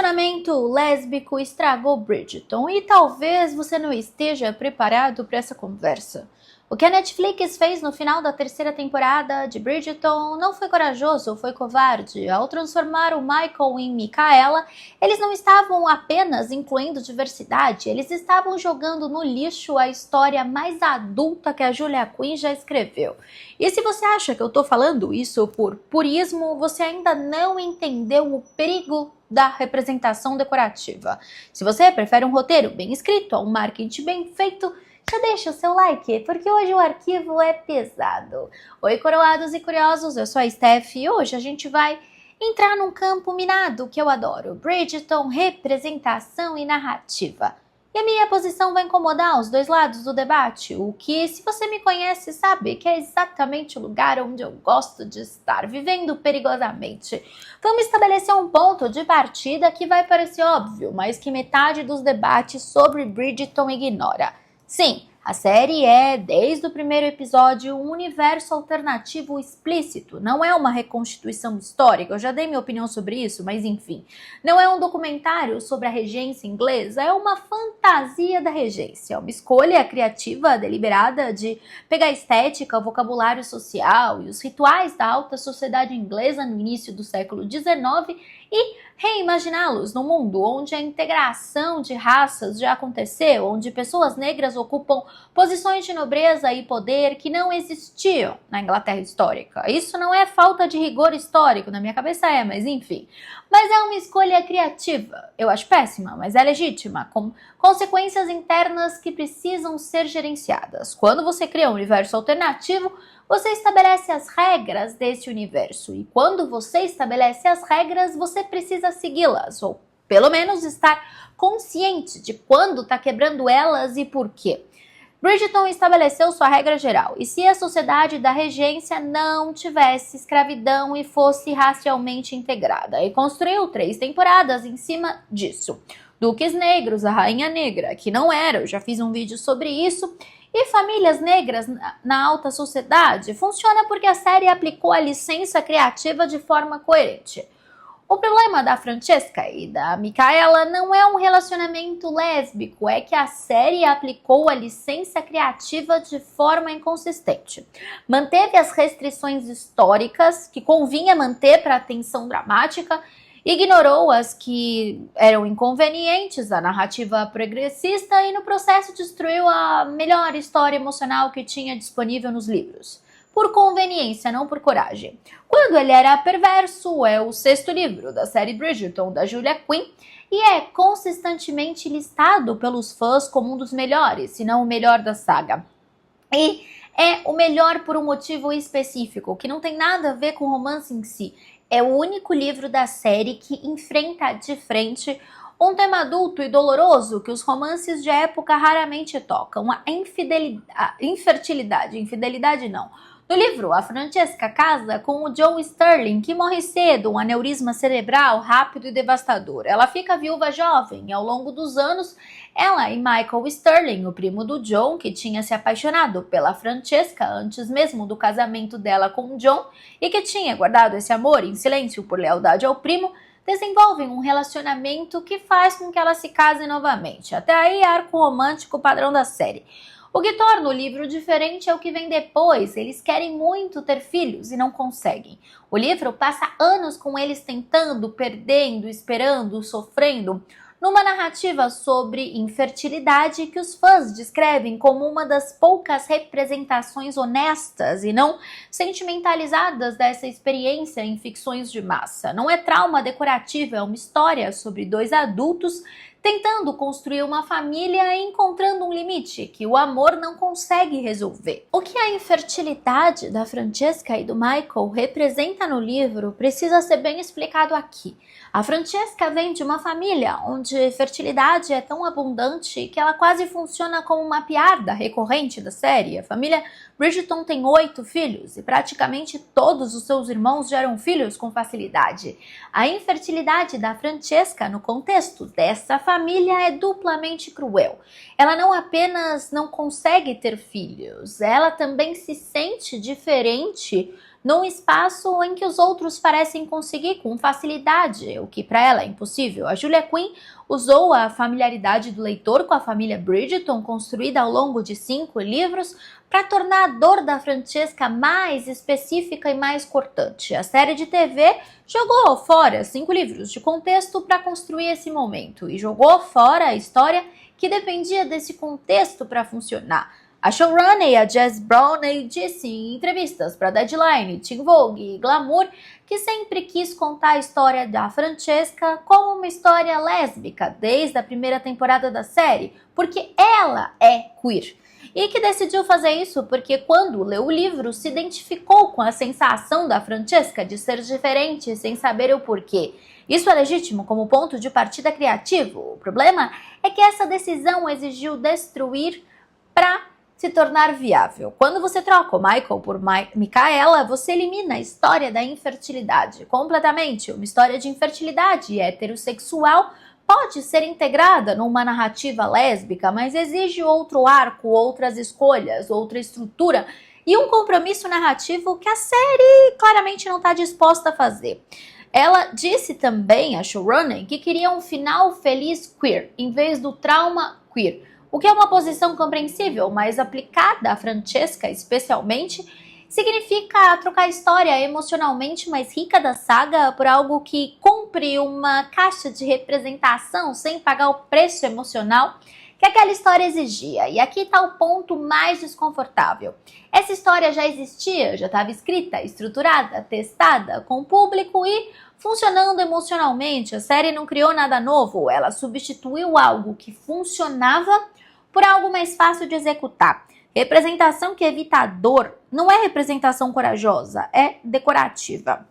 relacionamento lésbico estragou Bridgerton e talvez você não esteja preparado para essa conversa. O que a Netflix fez no final da terceira temporada de Bridgerton não foi corajoso, foi covarde. Ao transformar o Michael em Micaela, eles não estavam apenas incluindo diversidade, eles estavam jogando no lixo a história mais adulta que a Julia Quinn já escreveu. E se você acha que eu tô falando isso por purismo, você ainda não entendeu o perigo da representação decorativa. Se você prefere um roteiro bem escrito a um marketing bem feito, já deixa o seu like, porque hoje o arquivo é pesado. Oi, coroados e curiosos, eu sou a Steph e hoje a gente vai entrar num campo minado que eu adoro. Bridgerton, representação e narrativa. E a minha posição vai incomodar os dois lados do debate, o que, se você me conhece, sabe que é exatamente o lugar onde eu gosto de estar, vivendo perigosamente. Vamos estabelecer um ponto de partida que vai parecer óbvio, mas que metade dos debates sobre Bridgerton ignora. Sim, a série é, desde o primeiro episódio, um universo alternativo explícito. Não é uma reconstituição histórica, eu já dei minha opinião sobre isso, mas enfim. Não é um documentário sobre a regência inglesa, é uma fantasia da regência. É uma escolha criativa, deliberada, de pegar a estética, o vocabulário social e os rituais da alta sociedade inglesa no início do século XIX e reimaginá-los no mundo onde a integração de raças já aconteceu, onde pessoas negras ocupam posições de nobreza e poder que não existiam na Inglaterra histórica. Isso não é falta de rigor histórico, na minha cabeça é, mas enfim. Mas é uma escolha criativa. Eu acho péssima, mas é legítima, com consequências internas que precisam ser gerenciadas. Quando você cria um universo alternativo, você estabelece as regras desse universo. E quando você estabelece as regras, você precisa segui-las, ou pelo menos estar consciente de quando está quebrando elas e por quê. Bridgerton estabeleceu sua regra geral, e se a sociedade da regência não tivesse escravidão e fosse racialmente integrada, e construiu 3 temporadas em cima disso. Duques negros, a rainha negra, que não era, eu já fiz um vídeo sobre isso, e famílias negras na alta sociedade, funciona porque a série aplicou a licença criativa de forma coerente. O problema da Francesca e da Micaela não é um relacionamento lésbico, é que a série aplicou a licença criativa de forma inconsistente. Manteve as restrições históricas que convinha manter para a tensão dramática, ignorou as que eram inconvenientes da narrativa progressista e no processo destruiu a melhor história emocional que tinha disponível nos livros. Por conveniência, não por coragem. Quando ele era perverso, é o 6º livro da série Bridgerton, da Julia Quinn, e é consistentemente listado pelos fãs como um dos melhores, se não o melhor da saga. E é o melhor por um motivo específico, que não tem nada a ver com o romance em si. É o único livro da série que enfrenta de frente um tema adulto e doloroso que os romances de época raramente tocam, a infertilidade. Infidelidade não. No livro, a Francesca casa com o John Sterling, que morre cedo, um aneurisma cerebral rápido e devastador. Ela fica viúva jovem e ao longo dos anos, ela e Michael Sterling, o primo do John, que tinha se apaixonado pela Francesca antes mesmo do casamento dela com o John e que tinha guardado esse amor em silêncio por lealdade ao primo, desenvolvem um relacionamento que faz com que ela se case novamente. Até aí, arco romântico padrão da série. O que torna o livro diferente é o que vem depois. Eles querem muito ter filhos e não conseguem. O livro passa anos com eles tentando, perdendo, esperando, sofrendo, numa narrativa sobre infertilidade que os fãs descrevem como uma das poucas representações honestas e não sentimentalizadas dessa experiência em ficções de massa. Não é trauma decorativo, é uma história sobre 2 adultos tentando construir uma família e encontrando um limite que o amor não consegue resolver. O que a infertilidade da Francesca e do Michael representa no livro precisa ser bem explicado aqui. A Francesca vem de uma família onde fertilidade é tão abundante que ela quase funciona como uma piada recorrente da série. A família Bridgerton tem 8 filhos e praticamente todos os seus irmãos geram filhos com facilidade. A infertilidade da Francesca no contexto dessa família é duplamente cruel. Ela não apenas não consegue ter filhos, ela também se sente diferente num espaço em que os outros parecem conseguir com facilidade, o que para ela é impossível. A Julia Quinn usou a familiaridade do leitor com a família Bridgerton, construída ao longo de 5 livros, para tornar a dor da Francesca mais específica e mais cortante. A série de TV jogou fora 5 livros de contexto para construir esse momento e jogou fora a história que dependia desse contexto para funcionar. A showrunner, a Jess Browney, disse em entrevistas para Deadline, Teen Vogue e Glamour que sempre quis contar a história da Francesca como uma história lésbica desde a primeira temporada da série, porque ela é queer. E que decidiu fazer isso porque quando leu o livro se identificou com a sensação da Francesca de ser diferente sem saber o porquê. Isso é legítimo como ponto de partida criativo. O problema é que essa decisão exigiu destruir para se tornar viável. Quando você troca o Michael por Micaela, você elimina a história da infertilidade completamente. Uma história de infertilidade heterossexual pode ser integrada numa narrativa lésbica, mas exige outro arco, outras escolhas, outra estrutura e um compromisso narrativo que a série claramente não está disposta a fazer. Ela disse também, a showrunner, que queria um final feliz queer, em vez do trauma queer, o que é uma posição compreensível, mas aplicada a Francesca especialmente, significa trocar a história emocionalmente mais rica da saga por algo que cumpre uma caixa de representação sem pagar o preço emocional que aquela história exigia. E aqui está o ponto mais desconfortável. Essa história já existia, já estava escrita, estruturada, testada com o público e funcionando emocionalmente. A série não criou nada novo, ela substituiu algo que funcionava por algo mais fácil de executar. Representação que evita a dor não é representação corajosa, é decorativa.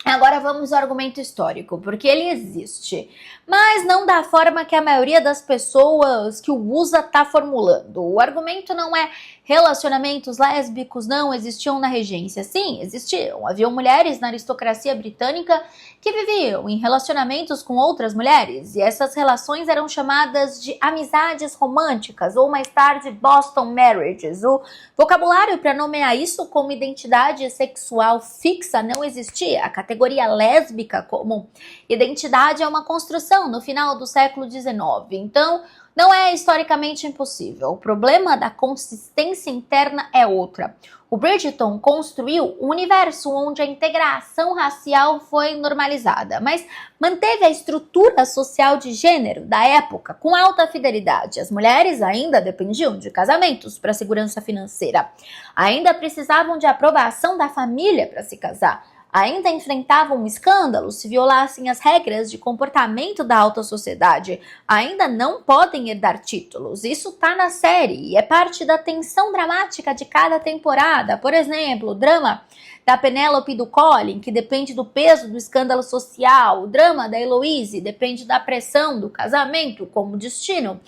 Agora vamos ao argumento histórico, porque ele existe, mas não da forma que a maioria das pessoas que o usa está formulando. O argumento não é relacionamentos lésbicos não existiam na regência. Sim, existiam. Haviam mulheres na aristocracia britânica que viviam em relacionamentos com outras mulheres, e essas relações eram chamadas de amizades românticas, ou mais tarde Boston Marriages. O vocabulário para nomear isso como identidade sexual fixa não existia. A categoria lésbica como identidade é uma construção no final do século XIX, então não é historicamente impossível. O problema da consistência interna é outra. O Bridgerton construiu um universo onde a integração racial foi normalizada, mas manteve a estrutura social de gênero da época com alta fidelidade. As mulheres ainda dependiam de casamentos para segurança financeira, ainda precisavam de aprovação da família para se casar, ainda enfrentavam escândalos se violassem as regras de comportamento da alta sociedade, ainda não podem herdar títulos. Isso tá na série e é parte da tensão dramática de cada temporada. Por exemplo, o drama da Penélope e do Colin, que depende do peso do escândalo social. O drama da Eloise depende da pressão do casamento como destino.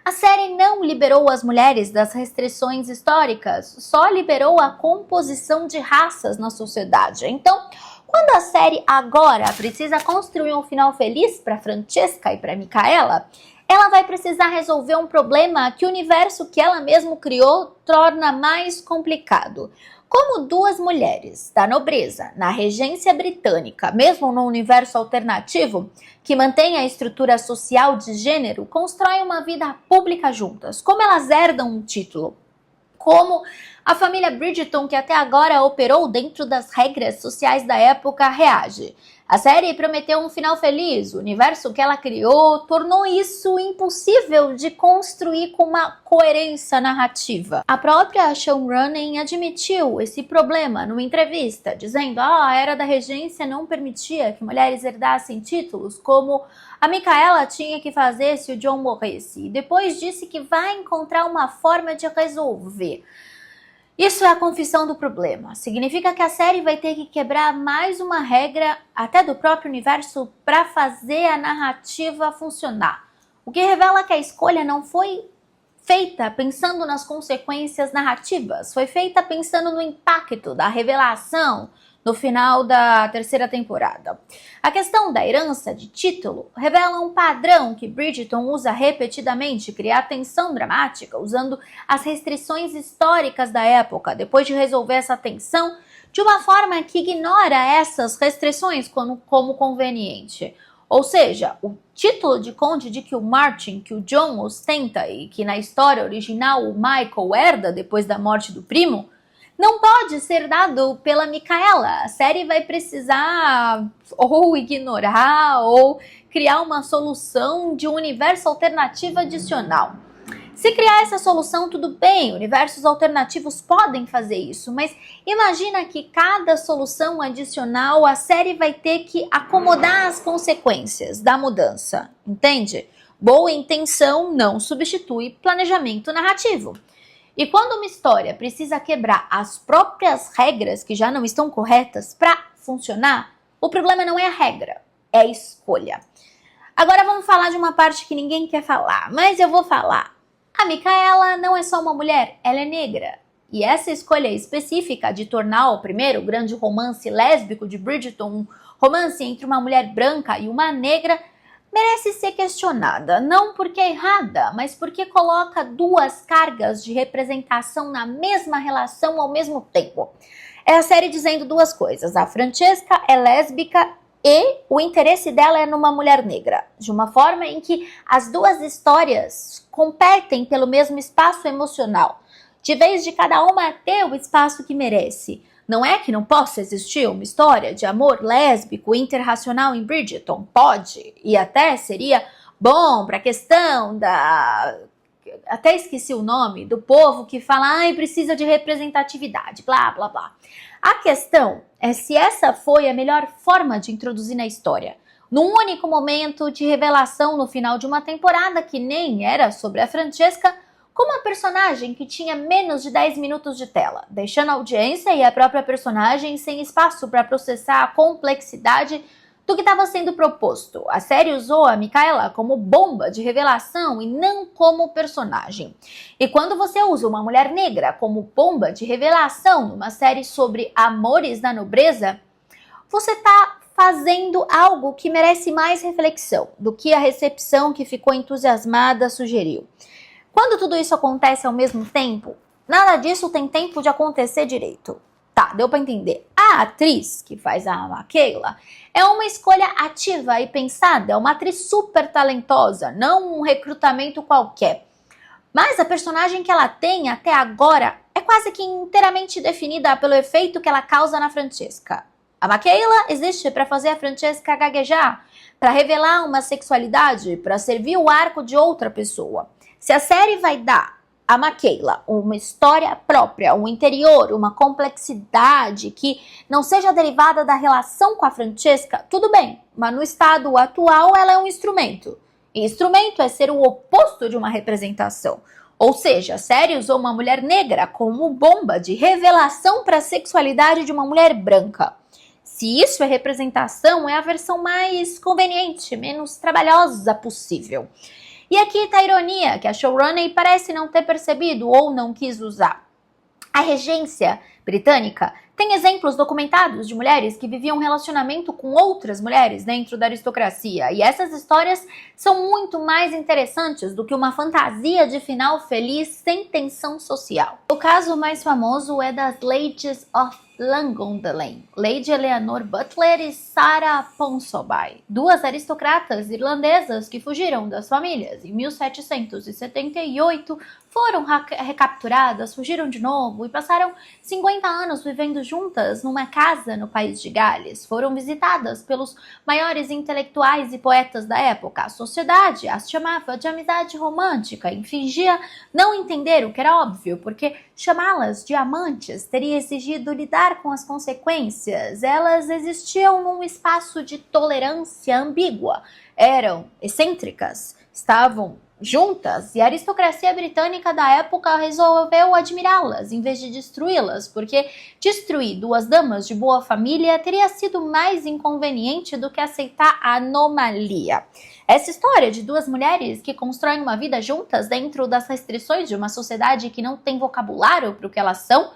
A série não liberou as mulheres das restrições históricas, só liberou a composição de raças na sociedade. Então, quando a série agora precisa construir um final feliz para Francesca e para Micaela, ela vai precisar resolver um problema que o universo que ela mesma criou torna mais complicado. Como duas mulheres da nobreza na regência britânica, mesmo no universo alternativo, que mantém a estrutura social de gênero, constroem uma vida pública juntas? Como elas herdam um título? Como a família Bridgerton, que até agora operou dentro das regras sociais da época, reage? A série prometeu um final feliz, o universo que ela criou tornou isso impossível de construir com uma coerência narrativa. A própria showrunner admitiu esse problema numa entrevista, dizendo: a era da regência não permitia que mulheres herdassem títulos, como a Micaela tinha que fazer se o John morresse, e depois disse que vai encontrar uma forma de resolver. Isso é a confissão do problema. Significa que a série vai ter que quebrar mais uma regra até do próprio universo para fazer a narrativa funcionar. O que revela que a escolha não foi feita pensando nas consequências narrativas, foi feita pensando no impacto da revelação no final da terceira temporada. A questão da herança de título revela um padrão que Bridgerton usa repetidamente: criar tensão dramática usando as restrições históricas da época. Depois de resolver essa tensão, de uma forma que ignora essas restrições como conveniente. Ou seja, o título de conde de que o Martin, que o John ostenta e que na história original o Michael herda depois da morte do primo, não pode ser dado pela Micaela. A série vai precisar ou ignorar ou criar uma solução de um universo alternativo adicional. Se criar essa solução, tudo bem, universos alternativos podem fazer isso, mas imagina que cada solução adicional a série vai ter que acomodar as consequências da mudança, entende? Boa intenção não substitui planejamento narrativo. E quando uma história precisa quebrar as próprias regras que já não estão corretas para funcionar, o problema não é a regra, é a escolha. Agora vamos falar de uma parte que ninguém quer falar, mas eu vou falar. A Micaela não é só uma mulher, ela é negra. E essa escolha específica de tornar o primeiro grande romance lésbico de Bridgerton um romance entre uma mulher branca e uma negra merece ser questionada, não porque é errada, mas porque coloca duas cargas de representação na mesma relação ao mesmo tempo. É a série dizendo duas coisas: a Francesca é lésbica e o interesse dela é numa mulher negra, de uma forma em que as duas histórias competem pelo mesmo espaço emocional, de vez de cada uma ter o espaço que merece. Não é que não possa existir uma história de amor lésbico interracial em Bridgerton? Pode, e até seria bom para a questão da... Até esqueci o nome do povo que fala, ai, precisa de representatividade, blá, blá, blá. A questão é se essa foi a melhor forma de introduzir na história. Num único momento de revelação no final de uma temporada que nem era sobre a Francesca, com uma personagem que tinha menos de 10 minutos de tela, deixando a audiência e a própria personagem sem espaço para processar a complexidade do que estava sendo proposto. A série usou a Micaela como bomba de revelação e não como personagem. E quando você usa uma mulher negra como bomba de revelação numa série sobre amores da nobreza, você está fazendo algo que merece mais reflexão do que a recepção que ficou entusiasmada sugeriu. Quando tudo isso acontece ao mesmo tempo, nada disso tem tempo de acontecer direito. Tá, deu pra entender. A atriz que faz a Micaela é uma escolha ativa e pensada, é uma atriz super talentosa, não um recrutamento qualquer. Mas a personagem que ela tem até agora é quase que inteiramente definida pelo efeito que ela causa na Francesca. A Micaela existe para fazer a Francesca gaguejar, para revelar uma sexualidade, para servir o arco de outra pessoa. Se a série vai dar a Micaela uma história própria, um interior, uma complexidade que não seja derivada da relação com a Francesca, tudo bem, mas no estado atual ela é um instrumento. E instrumento é ser o oposto de uma representação. Ou seja, a série usou uma mulher negra como bomba de revelação para a sexualidade de uma mulher branca. Se isso é representação, é a versão mais conveniente, menos trabalhosa possível. E aqui está a ironia, que a showrunner parece não ter percebido ou não quis usar. A regência britânica tem exemplos documentados de mulheres que viviam um relacionamento com outras mulheres dentro da aristocracia. E essas histórias são muito mais interessantes do que uma fantasia de final feliz sem tensão social. O caso mais famoso é das Ladies of Longondelaine, Lady Eleanor Butler e Sarah Ponsonby, duas aristocratas irlandesas que fugiram das famílias em 1778, foram recapturadas, fugiram de novo e passaram 50 anos vivendo juntas numa casa no país de Gales. Foram visitadas pelos maiores intelectuais e poetas da época. A sociedade as chamava de amizade romântica e fingia não entender o que era óbvio, porque chamá-las de amantes teria exigido lidar com as consequências. Elas existiam num espaço de tolerância ambígua. Eram excêntricas, estavam juntas, e a aristocracia britânica da época resolveu admirá-las em vez de destruí-las, porque destruir duas damas de boa família teria sido mais inconveniente do que aceitar a anomalia. Essa história de duas mulheres que constroem uma vida juntas dentro das restrições de uma sociedade que não tem vocabulário para o que elas são,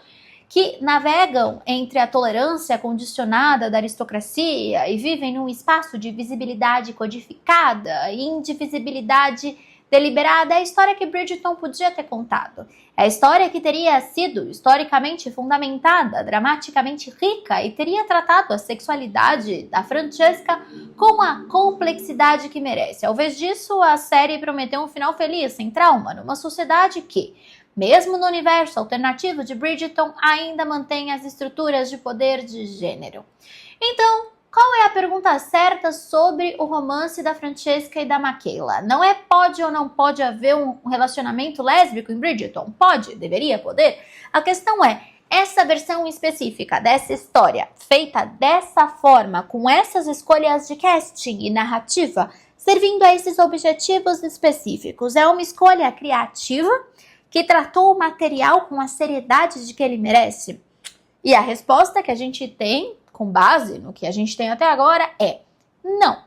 que navegam entre a tolerância condicionada da aristocracia e vivem num espaço de visibilidade codificada e indivisibilidade deliberada é a história que Bridgerton podia ter contado. É a história que teria sido historicamente fundamentada, dramaticamente rica e teria tratado a sexualidade da Francesca com a complexidade que merece. Ao invés disso, a série prometeu um final feliz, sem trauma, numa sociedade que, mesmo no universo alternativo de Bridgerton, ainda mantém as estruturas de poder de gênero. Então, qual é a pergunta certa sobre o romance da Francesca e da Michaela? Não é pode ou não pode haver um relacionamento lésbico em Bridgerton? Pode, deveria poder. A questão é, essa versão específica dessa história, feita dessa forma, com essas escolhas de casting e narrativa, servindo a esses objetivos específicos, é uma escolha criativa que tratou o material com a seriedade de que ele merece? E a resposta que a gente tem, com base no que a gente tem até agora, é não.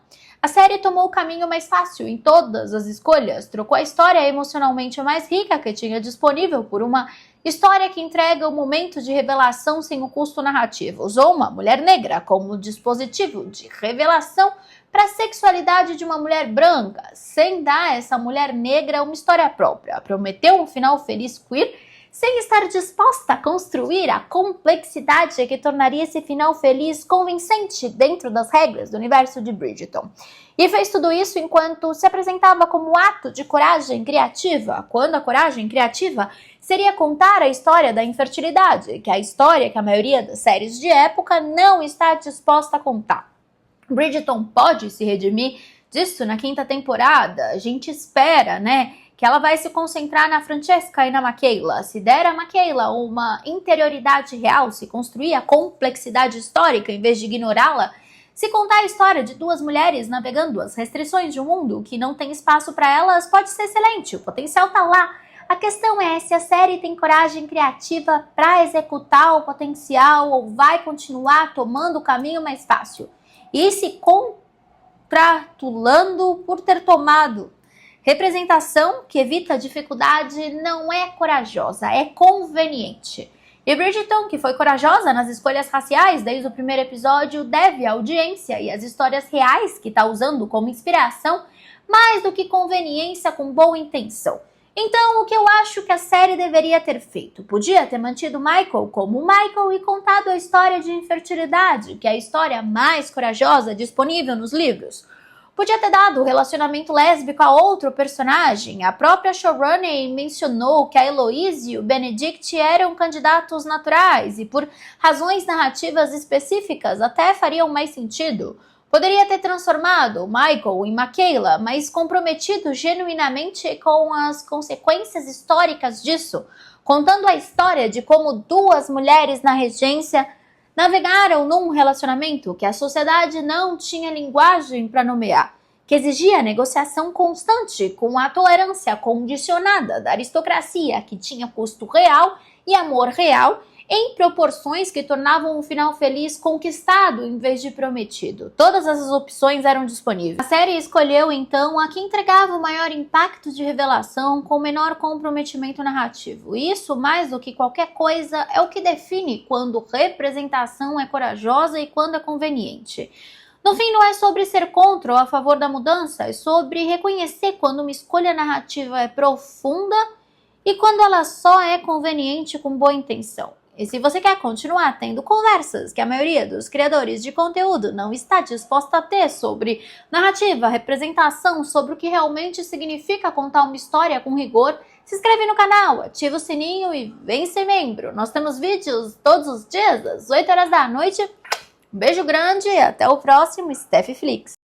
A série tomou o caminho mais fácil em todas as escolhas, trocou a história emocionalmente mais rica que tinha disponível por uma história que entrega o momento de revelação sem o custo narrativo. Usou uma mulher negra como dispositivo de revelação para a sexualidade de uma mulher branca, sem dar a essa mulher negra uma história própria. Prometeu um final feliz queer, sem estar disposta a construir a complexidade que tornaria esse final feliz convincente dentro das regras do universo de Bridgerton. E fez tudo isso enquanto se apresentava como ato de coragem criativa, quando a coragem criativa seria contar a história da infertilidade, que é a história que a maioria das séries de época não está disposta a contar. Bridgerton pode se redimir disso na 5ª temporada, a gente espera, que ela vai se concentrar na Francesca e na Michaela. Se der a Michaela uma interioridade real, se construir a complexidade histórica em vez de ignorá-la, se contar a história de duas mulheres navegando as restrições de um mundo que não tem espaço para elas, pode ser excelente, o potencial tá lá. A questão é se a série tem coragem criativa para executar o potencial ou vai continuar tomando o caminho mais fácil e se congratulando por ter tomado. Representação que evita a dificuldade não é corajosa, é conveniente. E Bridgerton, que foi corajosa nas escolhas raciais desde o primeiro episódio, deve à audiência e às histórias reais que está usando como inspiração, mais do que conveniência com boa intenção. Então, o que eu acho que a série deveria ter feito? Podia ter mantido Michael como Michael e contado a história de infertilidade, que é a história mais corajosa disponível nos livros. Podia ter dado o relacionamento lésbico a outro personagem. A própria showrunner mencionou que a Eloise e o Benedict eram candidatos naturais e por razões narrativas específicas até fariam mais sentido. Poderia ter transformado Michael em Michaela, mas comprometido genuinamente com as consequências históricas disso, contando a história de como duas mulheres na regência navegaram num relacionamento que a sociedade não tinha linguagem para nomear, que exigia negociação constante com a tolerância condicionada da aristocracia, que tinha custo real e amor real, em proporções que tornavam um final feliz conquistado em vez de prometido. Todas essas opções eram disponíveis. A série escolheu, então, a que entregava o maior impacto de revelação com o menor comprometimento narrativo. Isso, mais do que qualquer coisa, é o que define quando representação é corajosa e quando é conveniente. No fim, não é sobre ser contra ou a favor da mudança, é sobre reconhecer quando uma escolha narrativa é profunda e quando ela só é conveniente com boa intenção. E se você quer continuar tendo conversas que a maioria dos criadores de conteúdo não está disposta a ter sobre narrativa, representação, sobre o que realmente significa contar uma história com rigor, se inscreve no canal, ativa o sininho e vem ser membro. Nós temos vídeos todos os dias, às 8 horas da noite. Um beijo grande e até o próximo Steph Flix.